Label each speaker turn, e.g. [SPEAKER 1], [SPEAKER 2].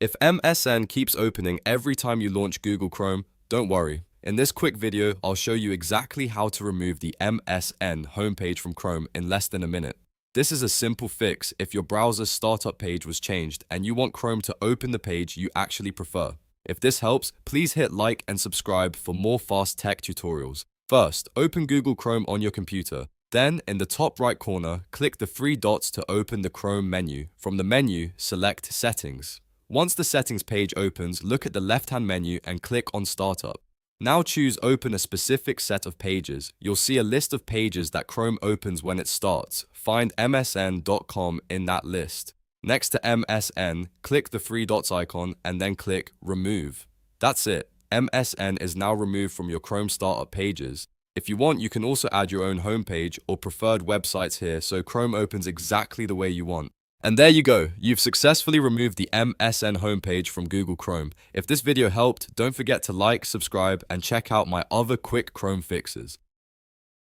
[SPEAKER 1] If MSN keeps opening every time you launch Google Chrome, don't worry. In this quick video, I'll show you exactly how to remove the MSN homepage from Chrome in less than a minute. This is a simple fix if your browser's startup page was changed and you want Chrome to open the page you actually prefer. If this helps, please hit like and subscribe for more fast tech tutorials. First, open Google Chrome on your computer. Then, in the top right corner, click the three dots to open the Chrome menu. From the menu, select Settings. Once the settings page opens, look at the left-hand menu and click on Startup. Now choose Open a specific set of pages. You'll see a list of pages that Chrome opens when it starts. Find msn.com in that list. Next to MSN, click the three dots icon and then click Remove. That's it. MSN is now removed from your Chrome startup pages. If you want, you can also add your own homepage or preferred websites here so Chrome opens exactly the way you want. And there you go, you've successfully removed the MSN homepage from Google Chrome. If this video helped, don't forget to like, subscribe, and check out my other quick Chrome fixes.